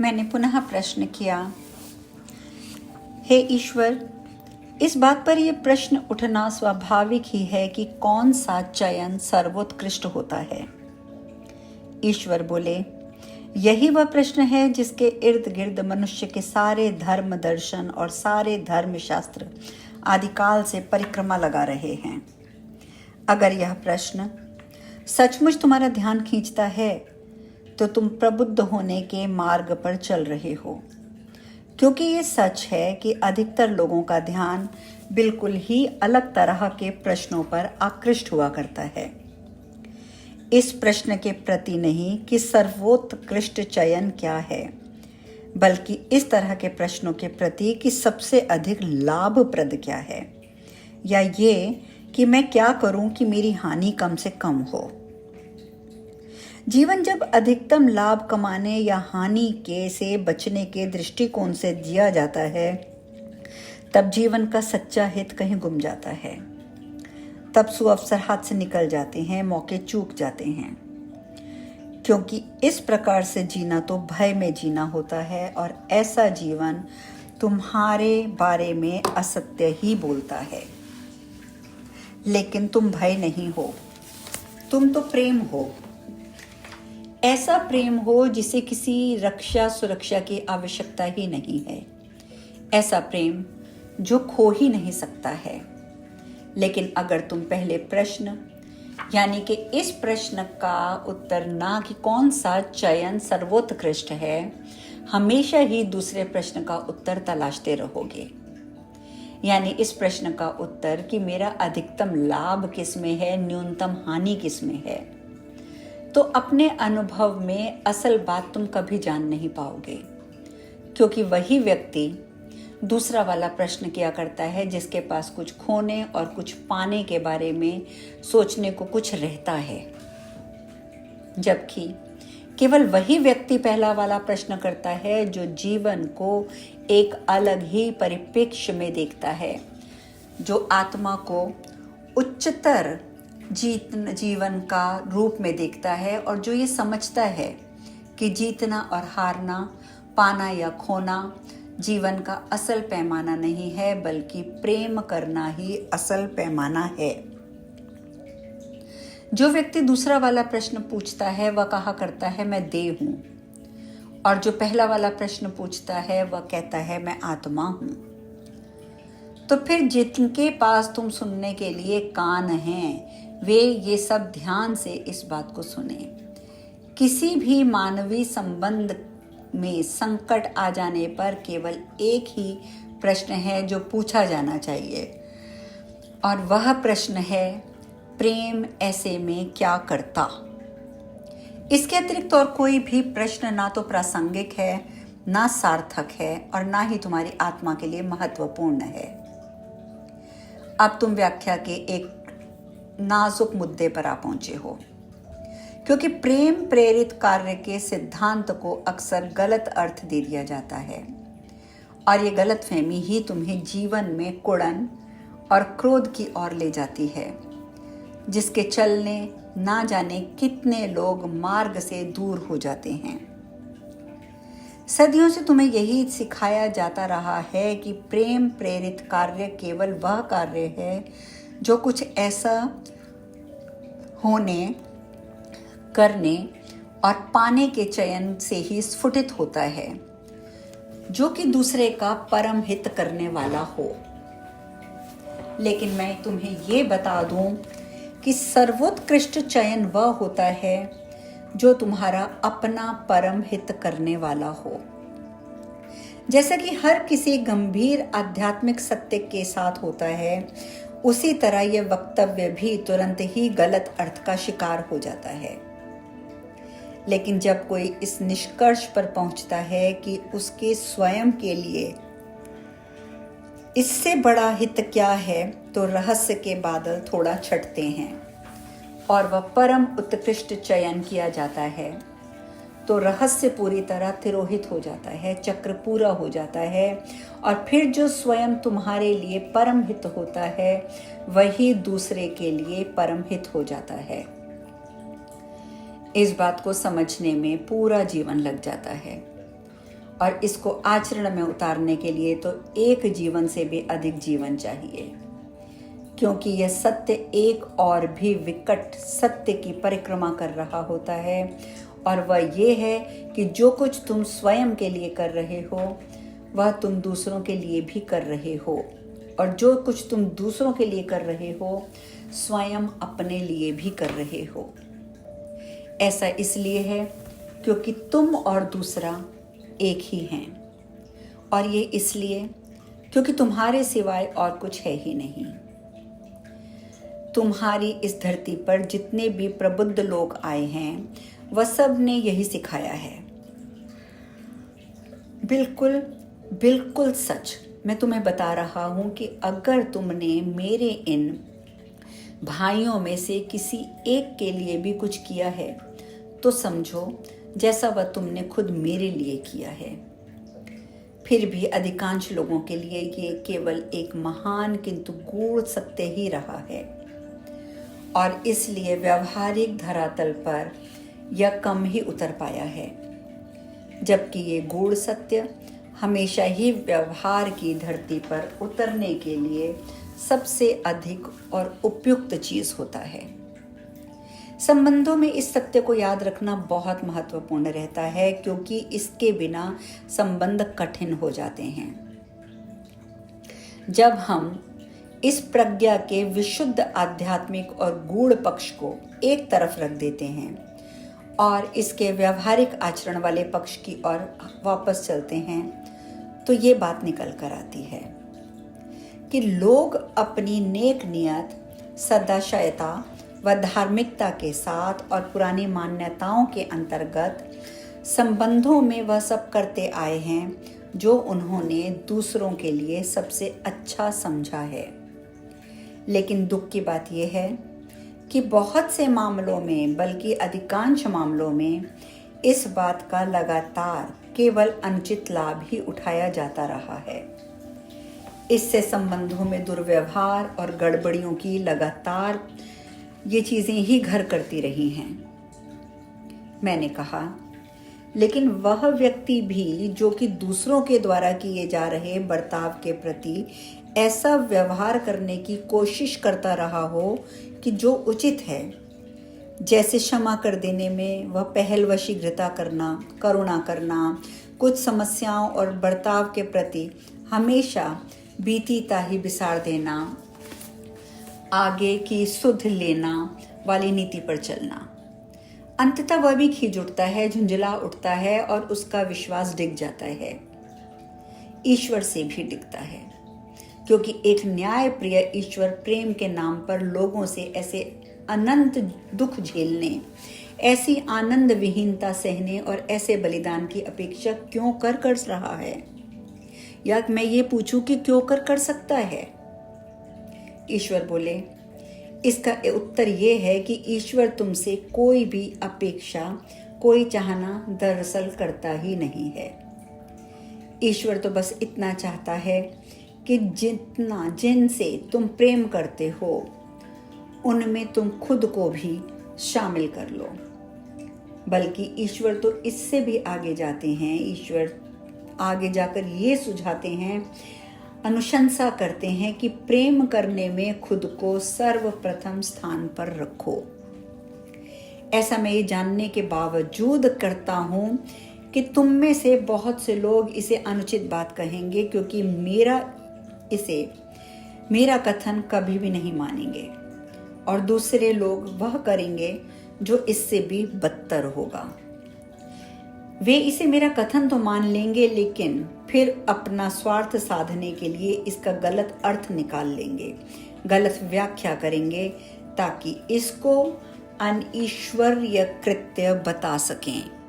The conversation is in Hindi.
मैंने पुनः प्रश्न किया, हे ईश्वर, इस बात पर यह प्रश्न उठना स्वाभाविक ही है कि कौन सा चयन सर्वोत्कृष्ट होता है। ईश्वर बोले, यही वह प्रश्न है जिसके इर्द गिर्द मनुष्य के सारे धर्म दर्शन और सारे धर्म शास्त्र आदिकाल से परिक्रमा लगा रहे हैं। अगर यह प्रश्न सचमुच तुम्हारा ध्यान खींचता है तो तुम प्रबुद्ध होने के मार्ग पर चल रहे हो, क्योंकि ये सच है कि अधिकतर लोगों का ध्यान बिल्कुल ही अलग तरह के प्रश्नों पर आकृष्ट हुआ करता है। इस प्रश्न के प्रति नहीं कि सर्वोत्कृष्ट चयन क्या है, बल्कि इस तरह के प्रश्नों के प्रति कि सबसे अधिक लाभप्रद क्या है, या ये कि मैं क्या करूं कि मेरी हानि कम से कम हो। जीवन जब अधिकतम लाभ कमाने या हानि के से बचने के दृष्टिकोण से जिया जाता है, तब जीवन का सच्चा हित कहीं गुम जाता है। तब सुअवसर हाथ से निकल जाते हैं, मौके चूक जाते हैं, क्योंकि इस प्रकार से जीना तो भय में जीना होता है, और ऐसा जीवन तुम्हारे बारे में असत्य ही बोलता है। लेकिन तुम भय नहीं हो, तुम तो प्रेम हो। ऐसा प्रेम हो जिसे किसी रक्षा सुरक्षा की आवश्यकता ही नहीं है। ऐसा प्रेम जो खो ही नहीं सकता है। लेकिन अगर तुम पहले प्रश्न यानी कि इस प्रश्न का उत्तर ना कि कौन सा चयन सर्वोत्कृष्ट है, हमेशा ही दूसरे प्रश्न का उत्तर तलाशते रहोगे। यानी इस प्रश्न का उत्तर कि मेरा अधिकतम लाभ किसमें है, न्यूनतम हानि किसमें है, तो अपने अनुभव में असल बात तुम कभी जान नहीं पाओगे, क्योंकि वही व्यक्ति दूसरा वाला प्रश्न किया करता है जिसके पास कुछ खोने और कुछ पाने के बारे में सोचने को कुछ रहता है, जबकि केवल वही व्यक्ति पहला वाला प्रश्न करता है जो जीवन को एक अलग ही परिप्रेक्ष्य में देखता है, जो आत्मा को उच्चतर जीवन का रूप में देखता है, और जो ये समझता है कि जीतना और हारना, पाना या खोना जीवन का असल पैमाना नहीं है, बल्कि प्रेम करना ही असल पैमाना है। जो व्यक्ति दूसरा वाला प्रश्न पूछता है वह कहा करता है मैं देह हूं, और जो पहला वाला प्रश्न पूछता है वह कहता है मैं आत्मा हूं। तो फिर जिनके पास तुम सुनने के लिए कान हैं, वे ये सब ध्यान से इस बात को सुने। किसी भी मानवीय संबंध में संकट आ जाने पर केवल एक ही प्रश्न है जो पूछा जाना चाहिए, और वह प्रश्न है प्रेम ऐसे में क्या करता। इसके अतिरिक्त और कोई भी प्रश्न ना तो प्रासंगिक है, ना सार्थक है, और ना ही तुम्हारी आत्मा के लिए महत्वपूर्ण है। अब तुम व्याख्या के एक नाजुक मुद्दे पर आ पहुंचे हो, क्योंकि प्रेम प्रेरित कार्य के सिद्धांत को अक्सर गलत अर्थ दे दिया जाता है, और ये गलतफहमी ही तुम्हें जीवन में कुड़न और क्रोध की ओर ले जाती है, जिसके चलने ना जाने कितने लोग मार्ग से दूर हो जाते हैं। सदियों से तुम्हें यही सिखाया जाता रहा है कि प्रेम प्रेरित कार्य केवल वह कार्य है जो कुछ ऐसा होने, करने और पाने के चयन से ही स्फुटित होता है, जो कि दूसरे का परम हित करने वाला हो। लेकिन मैं तुम्हें ये बता दूं कि सर्वोत्कृष्ट चयन वह होता है जो तुम्हारा अपना परम हित करने वाला हो। जैसा कि हर किसी गंभीर आध्यात्मिक सत्य के साथ होता है, उसी तरह यह वक्तव्य भी तुरंत ही गलत अर्थ का शिकार हो जाता है। लेकिन जब कोई इस निष्कर्ष पर पहुंचता है कि उसके स्वयं के लिए इससे बड़ा हित क्या है, तो रहस्य के बादल थोड़ा छटते हैं और वह परम उत्कृष्ट चयन किया जाता है, तो रहस्य पूरी तरह तिरोहित हो जाता है, चक्र पूरा हो जाता है, और फिर जो स्वयं तुम्हारे लिए परम हित होता है वही दूसरे के लिए परम हित हो जाता है। इस बात को समझने में पूरा जीवन लग जाता है। और इसको आचरण में उतारने के लिए तो एक जीवन से भी अधिक जीवन चाहिए, क्योंकि यह सत्य एक और भी विकट सत्य की परिक्रमा कर रहा होता है, और वह ये है कि जो कुछ तुम स्वयं के लिए कर रहे हो वह तुम दूसरों के लिए भी कर रहे हो, और जो कुछ तुम दूसरों के लिए कर रहे हो स्वयं अपने लिए भी कर रहे हो। ऐसा इसलिए है क्योंकि तुम और दूसरा एक ही हैं, और ये इसलिए क्योंकि तुम्हारे सिवाय और कुछ है ही नहीं। तुम्हारी इस धरती पर जितने भी प्रबुद्ध लोग आए हैं वह सब ने यही सिखाया है। बिल्कुल बिल्कुल सच। मैं तुम्हें बता रहा हूं कि अगर तुमने मेरे इन भाइयों में से किसी एक के लिए भी कुछ किया है तो समझो जैसा वह तुमने खुद मेरे लिए किया है। फिर भी अधिकांश लोगों के लिए ये केवल एक महान किंतु गूढ़ सत्य ही रहा है, और इसलिए व्यवहारिक धरातल पर यह कम ही उतर पाया है, जबकि ये गूढ़ सत्य हमेशा ही व्यवहार की धरती पर उतरने के लिए सबसे अधिक और उपयुक्त चीज होता है। संबंधों में इस सत्य को याद रखना बहुत महत्वपूर्ण रहता है, क्योंकि इसके बिना संबंध कठिन हो जाते हैं। जब हम इस प्रज्ञा के विशुद्ध आध्यात्मिक और गूढ़ पक्ष को एक तरफ रख देते हैं और इसके व्यवहारिक आचरण वाले पक्ष की ओर वापस चलते हैं, तो ये बात निकल कर आती है कि लोग अपनी नेक नियत, सदाशयता व धार्मिकता के साथ और पुरानी मान्यताओं के अंतर्गत संबंधों में वह सब करते आए हैं जो उन्होंने दूसरों के लिए सबसे अच्छा समझा है। लेकिन दुख की बात यह है कि बहुत से मामलों में, बल्कि अधिकांश मामलों में, इस बात का लगातार केवल अनुचित लाभ ही उठाया जाता रहा है। इससे संबंधों में दुर्व्यवहार और गड़बड़ियों की लगातार ये चीजें ही घर करती रही हैं। मैंने कहा, लेकिन वह व्यक्ति भी जो कि दूसरों के द्वारा किए जा रहे बर्ताव के प्रति ऐसा व्यवहार करने की कोशिश करता रहा हो कि जो उचित है, जैसे क्षमा कर देने में वह पहल व शीघ्रता करना, करुणा करना, कुछ समस्याओं और बर्ताव के प्रति हमेशा बीती ताही बिसार देना, आगे की सुध लेना वाली नीति पर चलना। अंततः वह भी खींच उठता है, झुंझला उठता है और उसका विश्वास डिग जाता है, ईश्वर से भी डिगता है, क्योंकि एक न्याय प्रिय ईश्वर प्रेम के नाम पर लोगों से ऐसे अनंत दुख झेलने, ऐसी आनंद विहीनता सहने और ऐसे बलिदान की अपेक्षा क्यों कर रहा है? या मैं ये पूछूं कि क्यों कर सकता है? ईश्वर बोले, इसका उत्तर ये है कि ईश्वर तुमसे कोई भी अपेक्षा, कोई चाहना दरअसल करता ही नहीं है। ईश्वर तो बस इतना चाहता है कि जिनसे तुम प्रेम करते हो उनमें तुम खुद को भी शामिल कर लो। बल्कि ईश्वर तो इससे भी आगे जाते हैं। ईश्वर आगे जाकर ये सुझाते हैं, अनुशंसा करते हैं कि प्रेम करने में खुद को सर्वप्रथम स्थान पर रखो। ऐसा मैं ये जानने के बावजूद करता हूँ कि तुम में से बहुत से लोग इसे अनुचित बात कहेंगे, क्योंकि मेरा कथन कभी भी नहीं मानेंगे, और दूसरे लोग वह करेंगे जो इससे भी बदतर होगा। वे इसे मेरा कथन तो मान लेंगे, लेकिन फिर अपना स्वार्थ साधने के लिए इसका गलत अर्थ निकाल लेंगे, गलत व्याख्या करेंगे, ताकि इसको अनईश्वरीय कृत्य बता सकें।